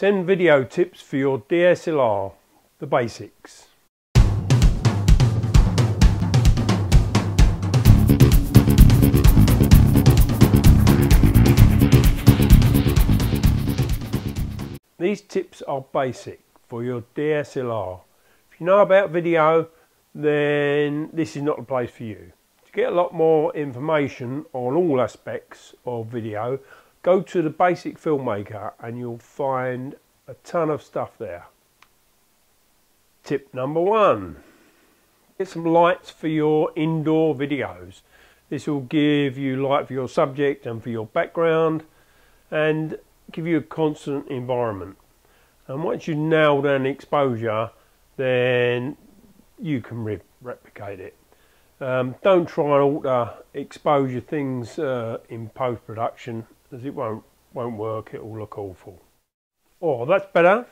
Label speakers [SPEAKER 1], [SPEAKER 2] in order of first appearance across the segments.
[SPEAKER 1] 10 video tips for your DSLR, the basics. These tips are basic for your DSLR. If you know about video, then this is not the place for you. To get a lot more information on all aspects of video, go to the Basic Filmmaker and you'll find a ton of stuff there. Tip number 1. Get some lights for your indoor videos. This will give you light for your subject and for your background and give you a constant environment. And once you nail down the exposure, then you can replicate it. Don't try and alter exposure things in post-production, as it won't work. It will look awful. Oh, that's better.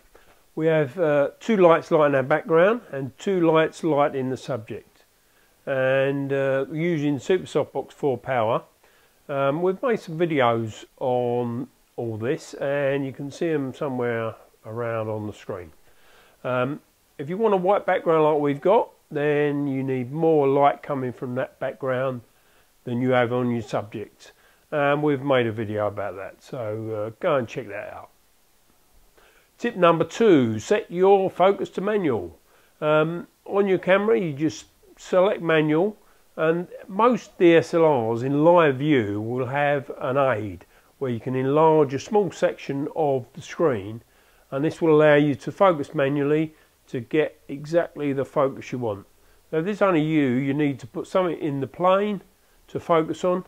[SPEAKER 1] We have 2 lights lighting our background and 2 lights lighting the subject. And using Super Softbox 4 power, we've made some videos on all this, and you can see them somewhere around on the screen. If you want a white background like we've got, then you need more light coming from that background than you have on your subject. We've made a video about that, so go and check that out. Tip number 2, set your focus to manual. On your camera you just select manual, and most DSLRs in live view will have an aid where you can enlarge a small section of the screen, and this will allow you to focus manually to get exactly the focus you want. Now if it's only you need to put something in the plane to focus on.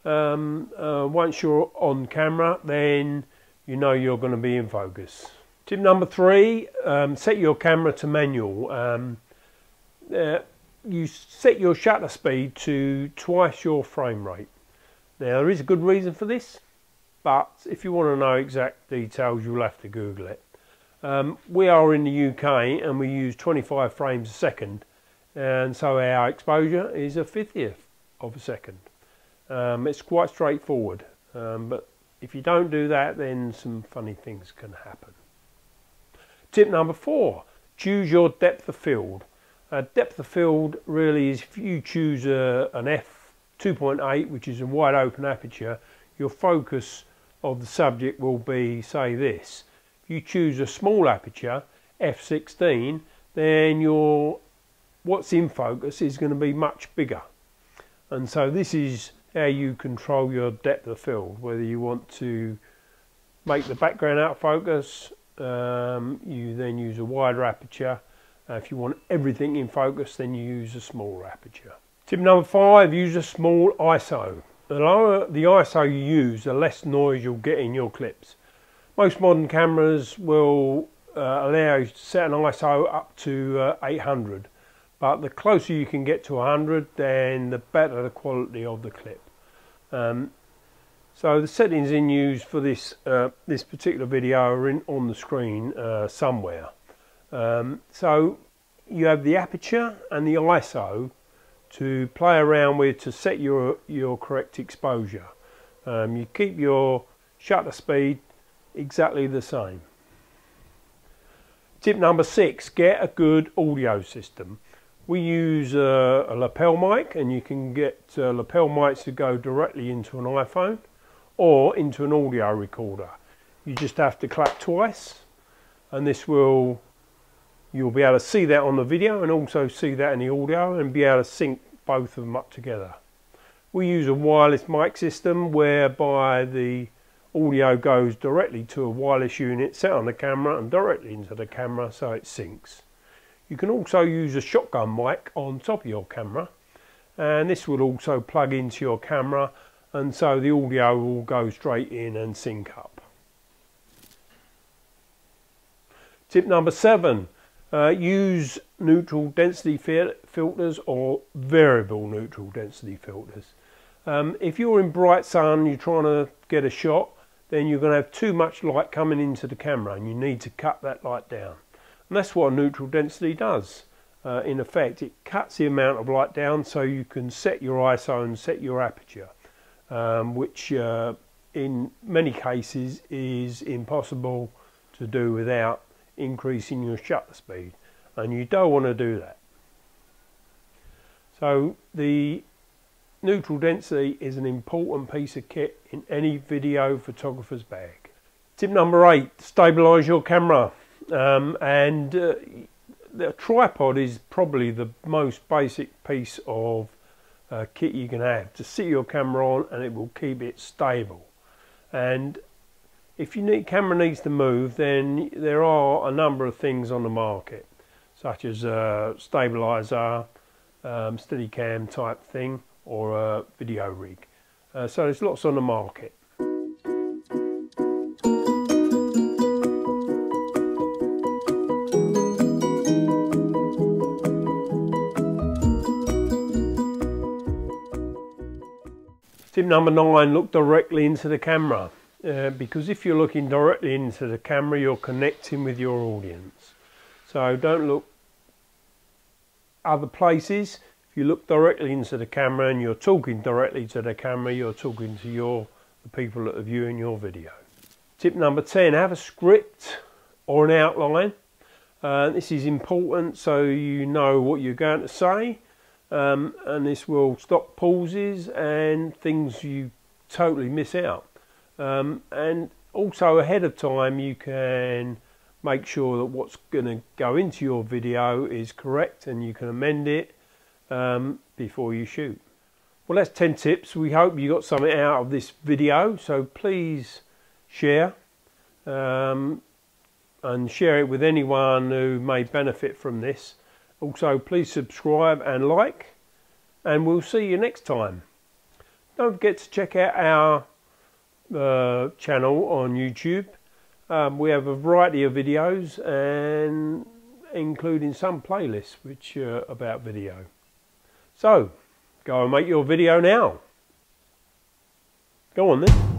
[SPEAKER 1] Once you're on camera, then you know you're going to be in focus. Tip number 3, set your camera to manual. You set your shutter speed to twice your frame rate. Now there is a good reason for this, but if you want to know exact details you'll have to Google it. We are in the UK and we use 25 frames a second, and so our exposure is a 50th of a second. It's quite straightforward, but if you don't do that, then some funny things can happen. Tip number 4, choose your depth of field. Depth of field really is, if you choose an f2.8, which is a wide open aperture, your focus of the subject will be, say, this. If you choose a small aperture, f16, then what's in focus is going to be much bigger. And so this is how you control your depth of field, whether you want to make the background out of focus, you then use a wider aperture. If you want everything in focus, then you use a smaller aperture. Tip number 5, use a small ISO. The lower the ISO you use, the less noise you'll get in your clips. Most modern cameras will allow you to set an ISO up to 800, but the closer you can get to 100, then the better the quality of the clip. So the settings in use for this particular video are on the screen somewhere. So you have the aperture and the ISO to play around with to set your correct exposure. You keep your shutter speed exactly the same. Tip number 6, get a good audio system. We use a lapel mic, and you can get lapel mics to go directly into an iPhone or into an audio recorder. You just have to clap twice, and you'll be able to see that on the video and also see that in the audio and be able to sync both of them up together. We use a wireless mic system whereby the audio goes directly to a wireless unit set on the camera and directly into the camera, so it syncs. You can also use a shotgun mic on top of your camera, and this will also plug into your camera, and so the audio will go straight in and sync up. Tip number 7, use neutral density filters or variable neutral density filters. If you're in bright sun, you're trying to get a shot, then you're going to have too much light coming into the camera, and you need to cut that light down. And that's what a neutral density does. In effect, it cuts the amount of light down so you can set your ISO and set your aperture, which in many cases is impossible to do without increasing your shutter speed, and you don't want to do that. So the neutral density is an important piece of kit in any video photographer's bag. Tip number 8, stabilise your camera. The tripod is probably the most basic piece of kit you can have to sit your camera on, and it will keep it stable. And if your camera needs to move, then there are a number of things on the market, such as a stabiliser, Steadicam type thing, or a video rig. So there's lots on the market. Tip number 9, look directly into the camera. Because if you're looking directly into the camera, you're connecting with your audience. So don't look other places. If you look directly into the camera and you're talking directly to the camera, you're talking to the people that are viewing your video. Tip number 10, have a script or an outline. This is important so you know what you're going to say. And this will stop pauses and things you totally miss out. And also ahead of time you can make sure that what's going to go into your video is correct, and you can amend it before you shoot. Well, that's 10 tips. We hope you got something out of this video, so please share and share it with anyone who may benefit from this. Also, please subscribe and like, and we'll see you next time. Don't forget to check out our channel on YouTube. We have a variety of videos, and including some playlists which are about video. So, go and make your video now. Go on then.